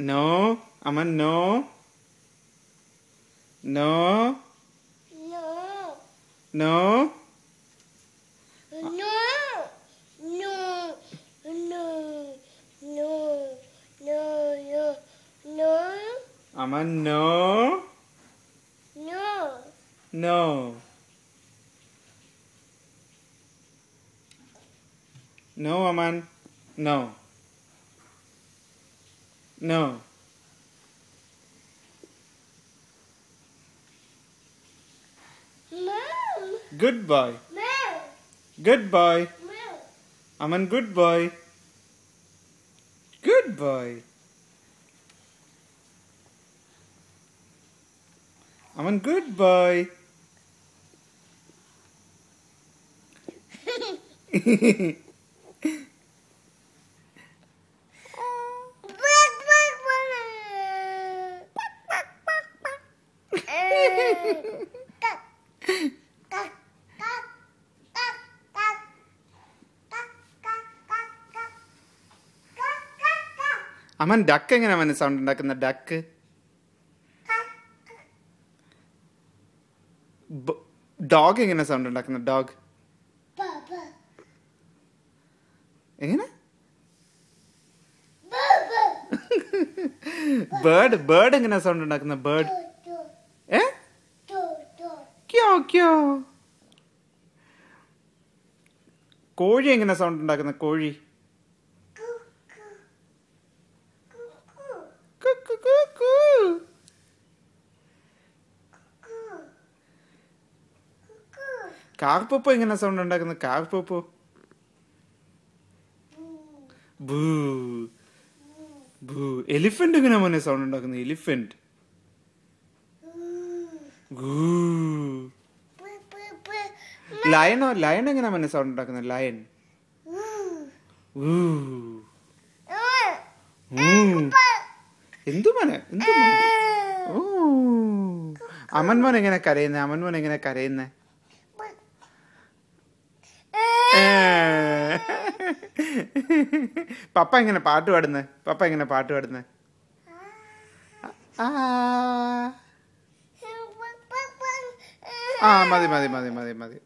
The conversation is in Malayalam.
No. Aman, no. No. No. No. No. No. No. No. No. No. Aman, no. No. No. No, Aman. No. No. Mom. Good boy. Mom. Good boy. Mom. Aman, good boy. Good boy. Aman, good boy. Aman duck എങ്ങനെ അവന് സൗണ്ട് ഉണ്ടാക്കുന്ന ഡക്ക് ഡോഗ് എങ്ങനെ സൗണ്ട് ഉണ്ടാക്കുന്ന ഡോഗ് എങ്ങനെ ബേർഡ് എങ്ങനെ സൗണ്ട് ഉണ്ടാക്കുന്ന ബേർഡ് ഏ ക്യോ ക്യോ കോഴി എങ്ങനെ സൗണ്ട് ഉണ്ടാക്കുന്ന കോഴി കാർപ്പൂപ്പ് എങ്ങനെ സൗണ്ട് ഉണ്ടാക്കുന്ന കാർപ്പൂപ്പ് ബൂ ബൂ എലിഫന്റ് എങ്ങനെ മോനെ സൗണ്ട് ഉണ്ടാക്കുന്ന എലിഫന്റ് ലയണോ ലയൺ എങ്ങനെ മോനെ സൗണ്ട് ഉണ്ടാക്കുന്ന ലയൺ എന്തു മോനെ എന്തു മോനെ ഓ അമൻ മോൻ എങ്ങനെ കരയുന്നേ അമൻ മോൻ എങ്ങനെ കരയുന്നേ പപ്പ എങ്ങനെ പാട്ട് പാടുന്നേ പപ്പ എങ്ങനെ പാട്ട് പാടുന്നേ ആ മതി മതി മതി മതി മതി